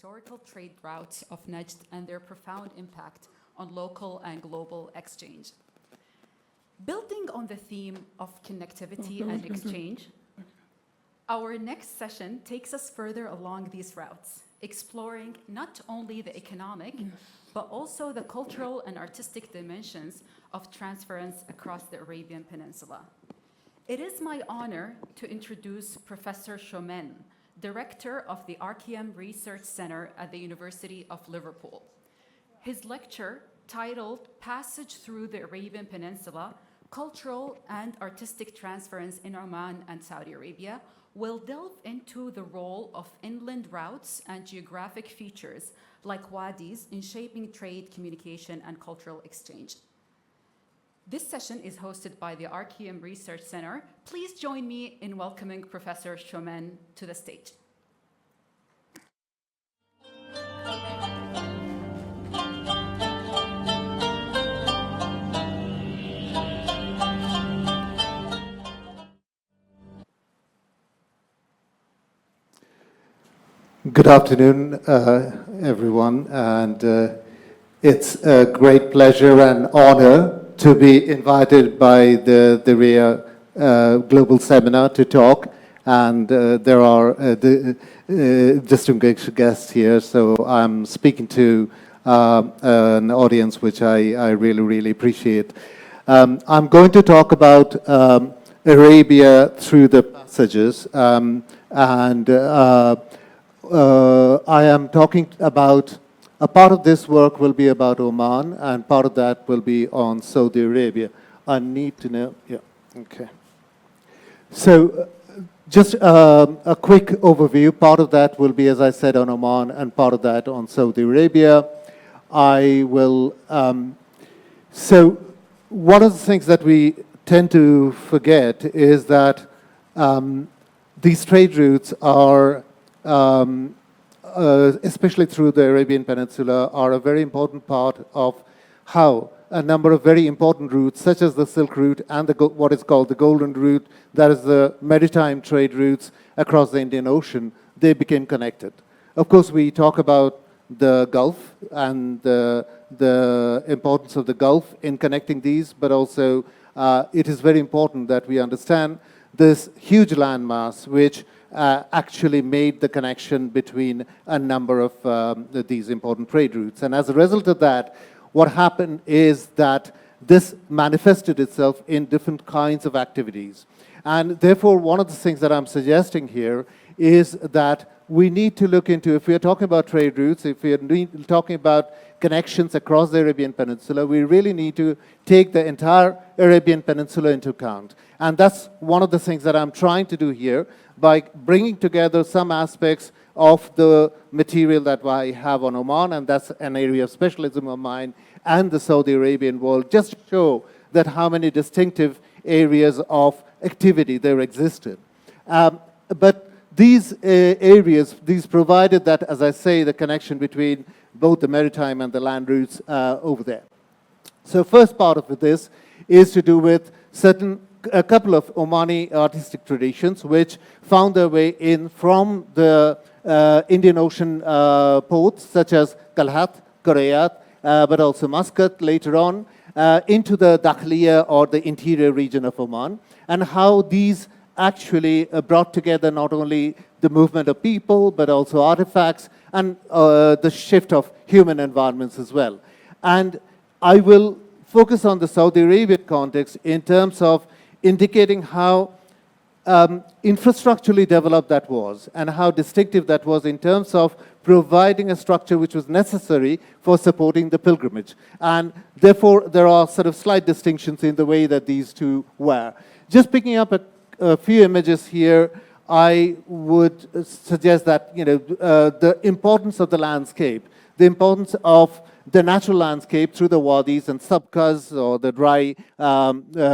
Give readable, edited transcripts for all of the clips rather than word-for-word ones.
historical trade routes of Najd and their profound impact on local and global exchange. Building on the theme of connectivity and exchange, our next session takes us further along these routes, exploring not only the economic, but also the cultural and artistic dimensions of transference across the Arabian Peninsula. It is my honor to introduce Professor Shomen, Director of the Arabian Research Center at the University of Liverpool. His lecture, titled Passage Through the Arabian Peninsula, Cultural and Artistic Transference in Oman and Saudi Arabia, will delve into the role of inland routes and geographic features like wadis in shaping trade, communication, and cultural exchange. This session is hosted by the Arabian Research Center. Please join me in welcoming Professor Shomen to the stage. Good afternoon, everyone, and it's a great pleasure and honor to be invited by the RIA Global Seminar to talk, and there are distinguished guests here, so I'm speaking to an audience which I really, really appreciate. I'm going to talk about Arabia through the passages, and I am talking about, a part of this work will be about Oman, and part of that will be on Saudi Arabia. I need to know, yeah, okay. So just a quick overview. Part of that will be, as I said, on Oman, and part of that on Saudi Arabia. I will, so one of the things that we tend to forget is that these trade routes are especially through the Arabian Peninsula, are a very important part of how a number of very important routes, such as the Silk Route and what is called the Golden Route, that is the maritime trade routes across the Indian Ocean, they became connected. Of course, we talk about the Gulf and the importance of the Gulf in connecting these, but also it is very important that we understand this huge landmass which actually made the connection between a number of these important trade routes. And as a result of that, what happened is that this manifested itself in different kinds of activities. And therefore, one of the things that I'm suggesting here is that we need to look into, if we're talking about trade routes, if we're talking about connections across the Arabian Peninsula, we really need to take the entire Arabian Peninsula into account. And that's one of the things that I'm trying to do here by bringing together some aspects of the material that I have on Oman, and that's an area of specialism of mine, and the Saudi Arabian world, just to show that how many distinctive areas of activity there existed. But these areas, these provided that, as I say, the connection between both the maritime and the land routes over there. So first part of this is to do with a couple of Omani artistic traditions which found their way in from the Indian Ocean ports such as Kalhat, Korayat, but also Muscat later on, into the Dakhliya or the interior region of Oman, and how these actually brought together not only the movement of people, but also artifacts and the shift of human environments as well. And I will focus on the Saudi Arabian context in terms of indicating how infrastructurally developed that was and how distinctive that was in terms of providing a structure which was necessary for supporting the pilgrimage. And therefore, there are sort of slight distinctions in the way that these two were. Just picking up a few images here, I would suggest that, you know, the importance of the landscape, the importance of the natural landscape through the wadis and sabkas or the dry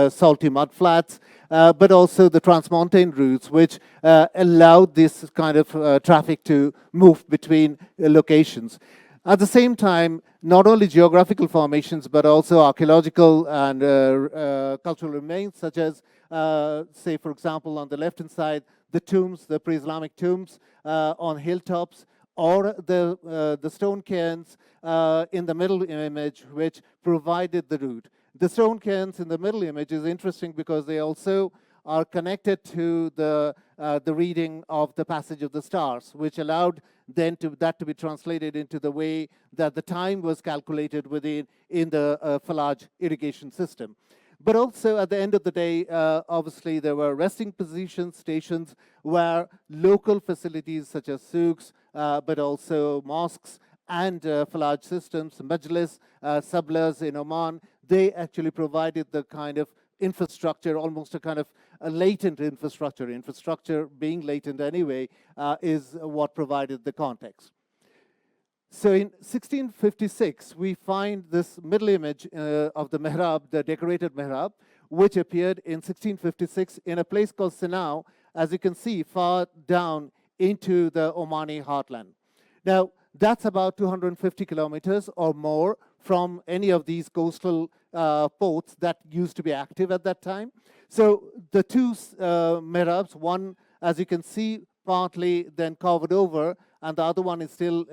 salty mud flats, but also the transmontane routes which allowed this kind of traffic to move between locations. At the same time, not only geographical formations, but also archaeological and cultural remains, such as, say, for example, on the left-hand side, the tombs, the pre-Islamic tombs on hilltops, or the stone cairns in the middle image, which provided the route. The stone cairns in the middle image is interesting because they also are connected to the reading of the passage of the stars, which allowed then that to be translated into the way that the time was calculated in the Falaj irrigation system. But also, at the end of the day, obviously, there were resting positions, stations, where local facilities such as souks, but also mosques and Falaj systems, majlis, sublers in Oman, they actually provided the kind of infrastructure, almost a kind of a latent infrastructure. Infrastructure being latent anyway, is what provided the context. So in 1656, we find this middle image of the mihrab, the decorated mihrab, which appeared in 1656 in a place called Sinau, as you can see, far down into the Omani heartland. Now, that's about 250 kilometers or more from any of these coastal ports that used to be active at that time. So the two mihrabs, one, as you can see, partly then covered over, and the other one is still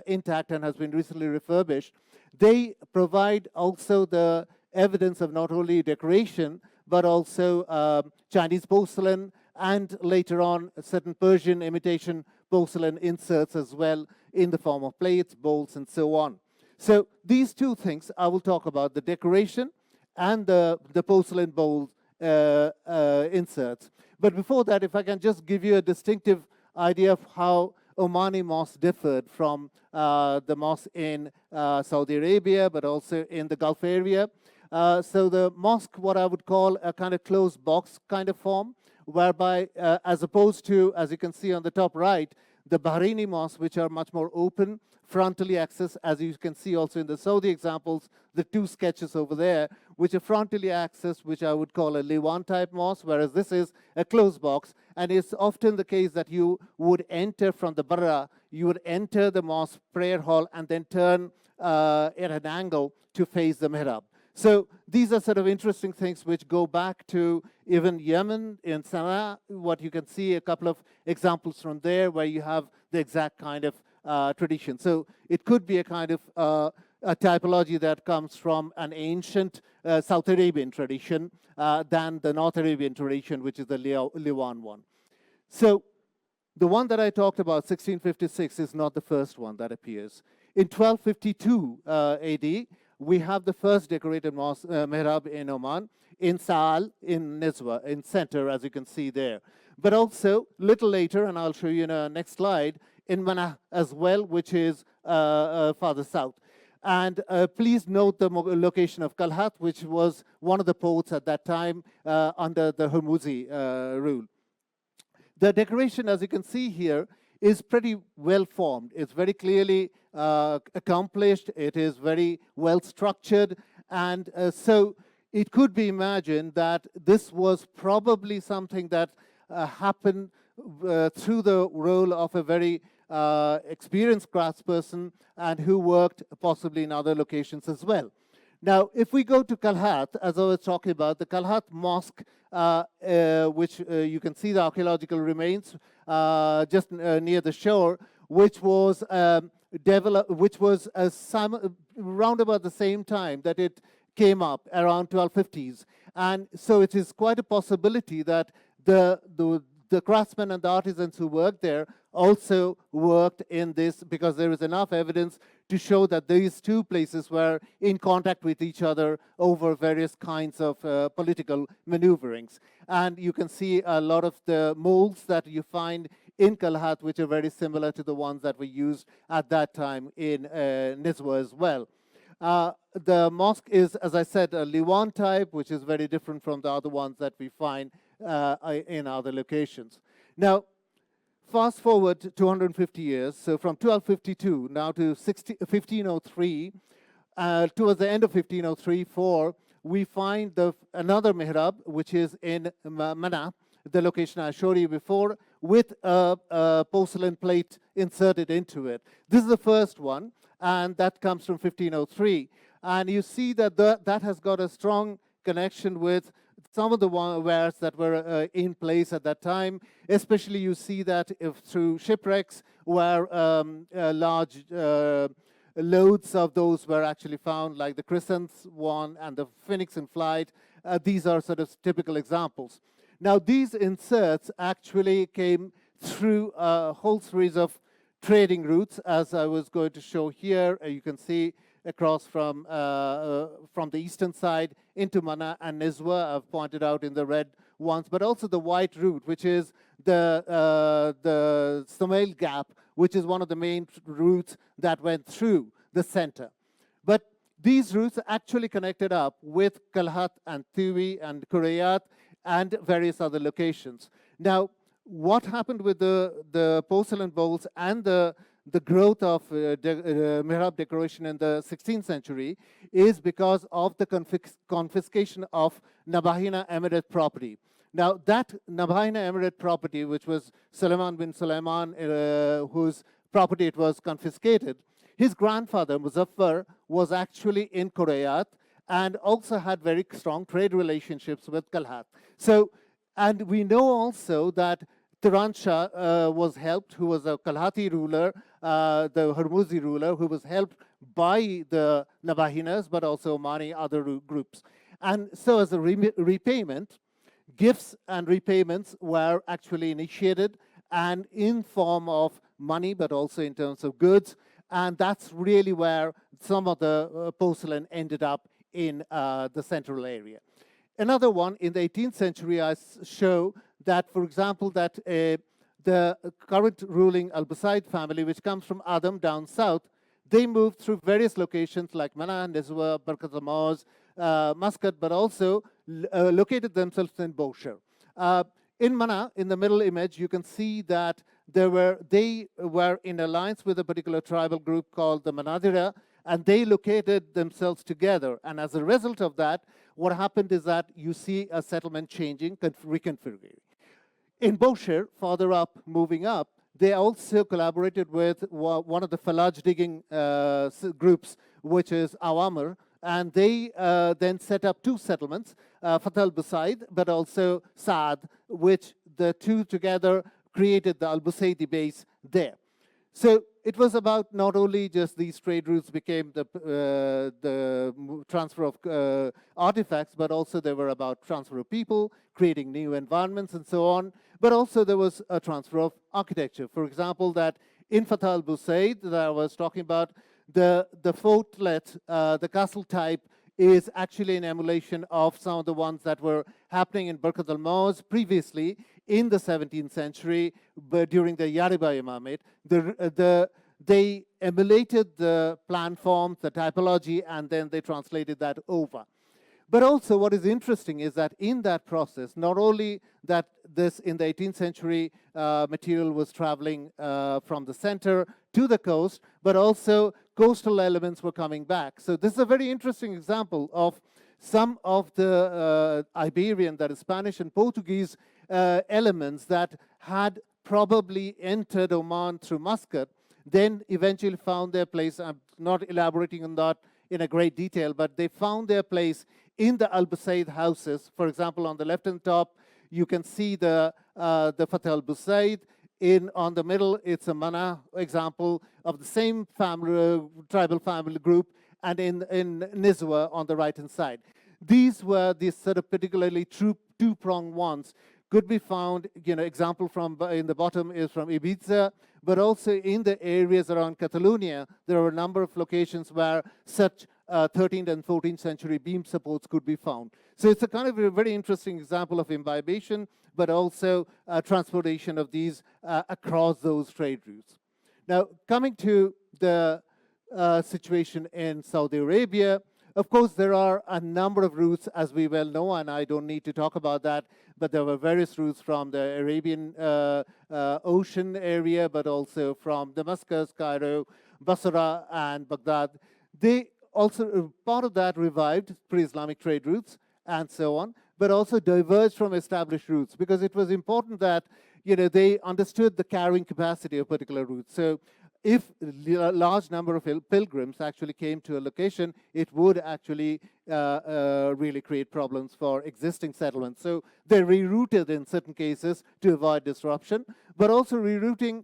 intact and has been recently refurbished. They provide also the evidence of not only decoration, but also Chinese porcelain, and later on certain Persian imitation porcelain inserts as well in the form of plates, bowls, and so on. So these two things I will talk about, the decoration and the porcelain bowl inserts. But before that, if I can just give you a distinctive idea of how Omani mosques differed from the mosques in Saudi Arabia, but also in the Gulf area. So the mosque, what I would call a kind of closed box kind of form, whereby as opposed to, as you can see on the top right, the Bahraini mosques, which are much more open, frontally accessed, as you can see also in the Saudi examples, the two sketches over there, which are frontally accessed, which I would call a Liwan type mosque, whereas this is a closed box. And it's often the case that you would enter from the Barra, you would enter the mosque prayer hall and then turn at an angle to face the mihrab. So these are sort of interesting things which go back to even Yemen in Sana'a. What you can see a couple of examples from there where you have the exact kind of tradition. So it could be a kind of a typology that comes from an ancient South Arabian tradition than the North Arabian tradition, which is the Liwan one. So the one that I talked about, 1656, is not the first one that appears. In 1252 AD, we have the first decorated mosque, mihrab in Oman, in Saal, in Nizwa, in center, as you can see there. But also, little later, and I'll show you in a next slide, in Manah as well, which is farther south. And please note the location of Kalhat, which was one of the ports at that time under the Hormuzi rule. The decoration, as you can see here, is pretty well formed. It's very clearly accomplished. It is very well structured. And so it could be imagined that this was probably something that happened through the role of a very experienced craftsperson and who worked possibly in other locations as well. Now, if we go to Kalhat, as I was talking about, the Kalhat Mosque, which you can see the archaeological remains just near the shore, which was developed, which was around about the same time that it came up, around 1250s. And so it is quite a possibility that the craftsmen and the artisans who worked there also worked in this, because there is enough evidence to show that these two places were in contact with each other over various kinds of political maneuverings. And you can see a lot of the molds that you find in Kalhat, which are very similar to the ones that were used at that time in Nizwa as well. The mosque is, as I said, a Liwan type, which is very different from the other ones that we find in other locations. Now, fast forward 250 years, so from 1252 now to 1503, towards the end of 1503-4, we find another mihrab, which is in Mana, the location I showed you before, with a porcelain plate inserted into it. This is the first one, and that comes from 1503. And you see that that has got a strong connection with some of the wares that were in place at that time. Especially you see that through shipwrecks where large loads of those were actually found, like the Crescents one and the Phoenix in flight. These are sort of typical examples. Now, these inserts actually came through a whole series of trading routes, as I was going to show here. You can see across from the eastern side into Mana and Nizwa, I've pointed out in the red ones, but also the white route, which is the Somail Gap, which is one of the main routes that went through the center. But these routes actually connected up with Kalhat and Tiwi and Kurayat and various other locations. Now, what happened with the porcelain bowls and the growth of mihrab decoration in the 16th century is because of the confiscation of Nabahina Emirate property. Now, that Nabahina Emirate property, which was Suleiman bin Suleiman, whose property it was confiscated, his grandfather, Muzaffar, was actually in Kurayat and also had very strong trade relationships with Kalhat. So, and we know also that Turan Shah was helped, who was a Kalhati ruler, the Hormuzi ruler, who was helped by the Nabahinas, but also many other groups. And so as a repayment, gifts and repayments were actually initiated, and in form of money, but also in terms of goods. And that's really where some of the porcelain ended up in the central area. Another one in the 18th century, I show that, for example, that the current ruling Al-Busaid family, which comes from Adam down south, they moved through various locations like Mana, Nizwa, Barkat al-Mawz, Muscat, but also located themselves in Boshar. In Mana, in the middle image, you can see that they were in alliance with a particular tribal group called the Manadira, and they located themselves together. And as a result of that, what happened is that you see a settlement changing, reconfiguring. In Boshar, farther up, moving up, they also collaborated with one of the Falaj digging groups, which is Awamir, and they then set up two settlements, Fatah al-Busaid, but also Saad, which the two together created the Al-Busaidi base there. So it was about not only just these trade routes became the transfer of artifacts, but also they were about transfer of people, creating new environments and so on. But also there was a transfer of architecture. For example, that in Fatah al-Busaid that I was talking about, the fortlet, the castle type, is actually an emulation of some of the ones that were happening in Barkat al-Mawz previously in the 17th century, but during the Yariba Imamate. They emulated the plan forms, the typology, and then they translated that over. But also what is interesting is that in that process, not only that this in the 18th century material was traveling from the center to the coast, but also coastal elements were coming back. So this is a very interesting example of some of the Iberian, that is Spanish and Portuguese elements that had probably entered Oman through Muscat, then eventually found their place. I'm not elaborating on that in a great detail, but they found their place in the Al-Busaid houses. For example, on the left-hand top, you can see the Fatah al-Busaid. On the middle, it's a Mana example of the same family, tribal family group, and in Nizwa on the right-hand side. These were these sort of particularly two-pronged ones. Could be found, example from in the bottom is from Ibiza, but also in the areas around Catalonia, there are a number of locations where such 13th and 14th century beam supports could be found. So it's a kind of a very interesting example of imbibation, but also transportation of these across those trade routes. Now, coming to the situation in Saudi Arabia, of course, there are a number of routes, as we well know, and I don't need to talk about that, but there were various routes from the Arabian Ocean area, but also from Damascus, Cairo, Basra, and Baghdad. They also, part of that revived pre-Islamic trade routes and so on, but also diverged from established routes because it was important that, they understood the carrying capacity of particular routes. So if a large number of pilgrims actually came to a location, it would actually really create problems for existing settlements. So they rerouted in certain cases to avoid disruption, but also rerouting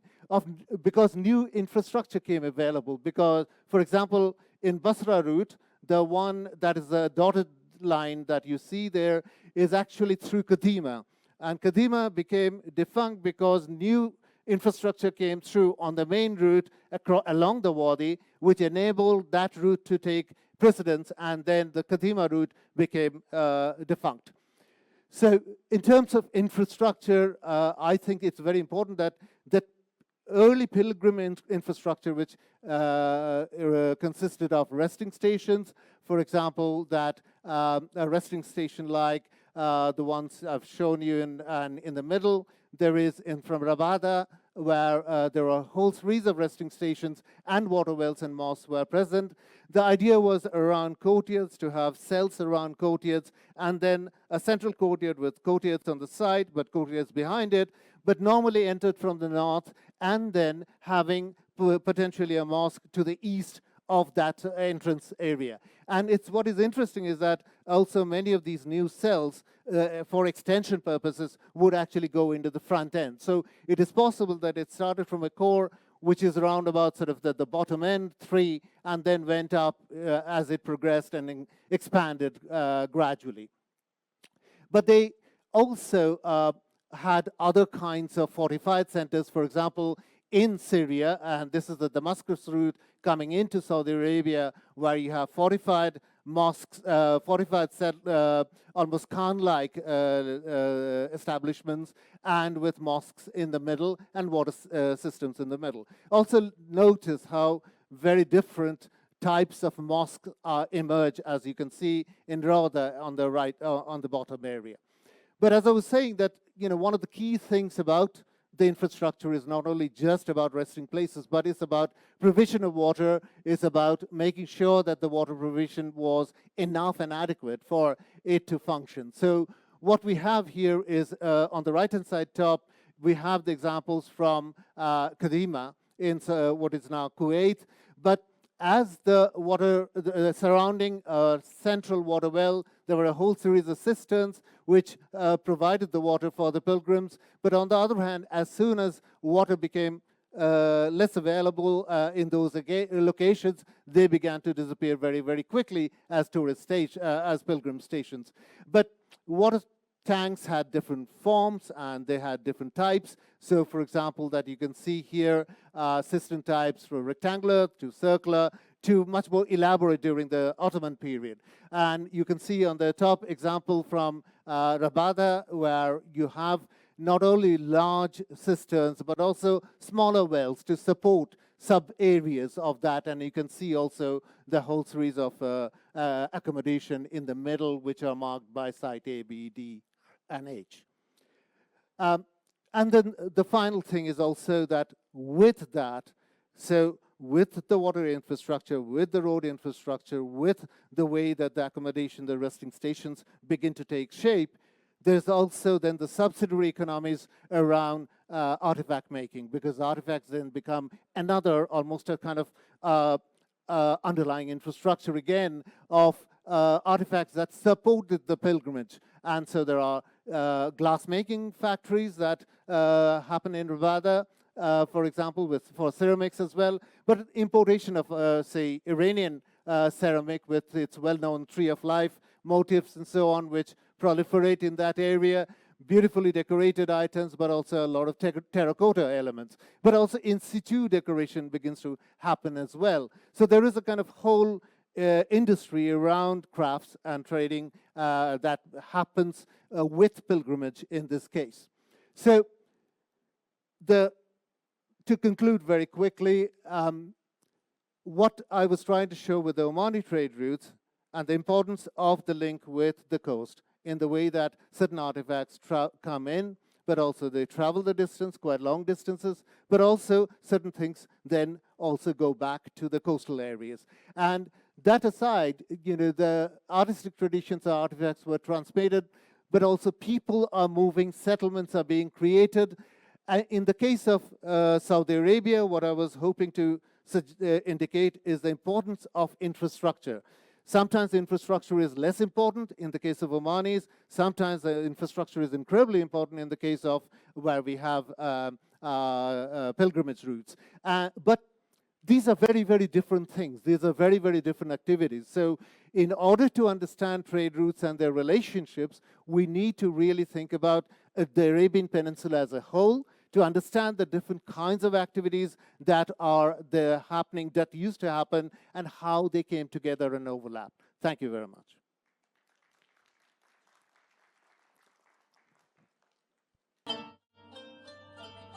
because new infrastructure came available. Because, for example, in Basra route, the one that is a dotted line that you see there is actually through Kadima. And Kadima became defunct because new infrastructure came through on the main route along the Wadi, which enabled that route to take precedence, and then the Kadima route became defunct. So in terms of infrastructure, I think it's very important that early pilgrim infrastructure, which consisted of resting stations, for example, that a resting station like the ones I've shown you in the middle, there is from Rabada, where there are a whole series of resting stations and water wells and mosques were present. The idea was around courtyards, to have cells around courtyards, and then a central courtyard with courtyards on the side, but courtyards behind it, but normally entered from the north, and then having potentially a mosque to the east of that entrance area. And what is interesting is that also many of these new cells, for extension purposes, would actually go into the front end. So it is possible that it started from a core which is around about sort of the bottom end, 3, and then went up as it progressed and expanded gradually. But they also had other kinds of fortified centers, for example, in Syria, and this is the Damascus route coming into Saudi Arabia, where you have fortified mosques, almost Khan-like establishments, and with mosques in the middle and water systems in the middle. Also notice how very different types of mosques emerge, as you can see in Rauda on the right, on the bottom area. But as I was saying, that one of the key things about the infrastructure is not only just about resting places, but it's about provision of water, it's about making sure that the water provision was enough and adequate for it to function. So what we have here is, on the right-hand side top, we have the examples from Kadima in what is now Kuwait, but as the water surrounding central water well, there were a whole series of cisterns which provided the water for the pilgrims. But on the other hand, as soon as water became less available in those locations, they began to disappear very, very quickly as as pilgrim stations. But water tanks had different forms and they had different types. So, for example, that you can see here, cistern types from rectangular to circular to much more elaborate during the Ottoman period. And you can see on the top example from Rabada, where you have not only large cisterns, but also smaller wells to support sub-areas of that. And you can see also the whole series of accommodation in the middle, which are marked by site A, B, D, and H. And then the final thing is also that with that, so with the water infrastructure, with the road infrastructure, with the way that the accommodation, the resting stations begin to take shape, there's also then the subsidiary economies around artifact making, because artifacts then become another, almost a kind of underlying infrastructure again of artifacts that supported the pilgrimage. And so there are glass making factories that happen in Rabada, for example, for ceramics as well, but importation of, say, Iranian ceramic with its well-known tree of life motifs and so on, which proliferate in that area, beautifully decorated items, but also a lot of terracotta elements. But also in situ decoration begins to happen as well. So there is a kind of whole industry around crafts and trading that happens with pilgrimage in this case. So to conclude very quickly, what I was trying to show with the Omani trade routes and the importance of the link with the coast in the way that certain artifacts come in, but also they travel the distance, quite long distances, but also certain things then also go back to the coastal areas. And that aside, the artistic traditions or artifacts were transmitted, but also people are moving, settlements are being created. In the case of Saudi Arabia, what I was hoping to indicate is the importance of infrastructure. Sometimes the infrastructure is less important in the case of Omanis. Sometimes the infrastructure is incredibly important in the case of where we have pilgrimage routes. But these are very, very different things. These are very, very different activities. So in order to understand trade routes and their relationships, we need to really think about the Arabian Peninsula as a whole, to understand the different kinds of activities that are there happening, that used to happen, and how they came together and overlap. Thank you very much.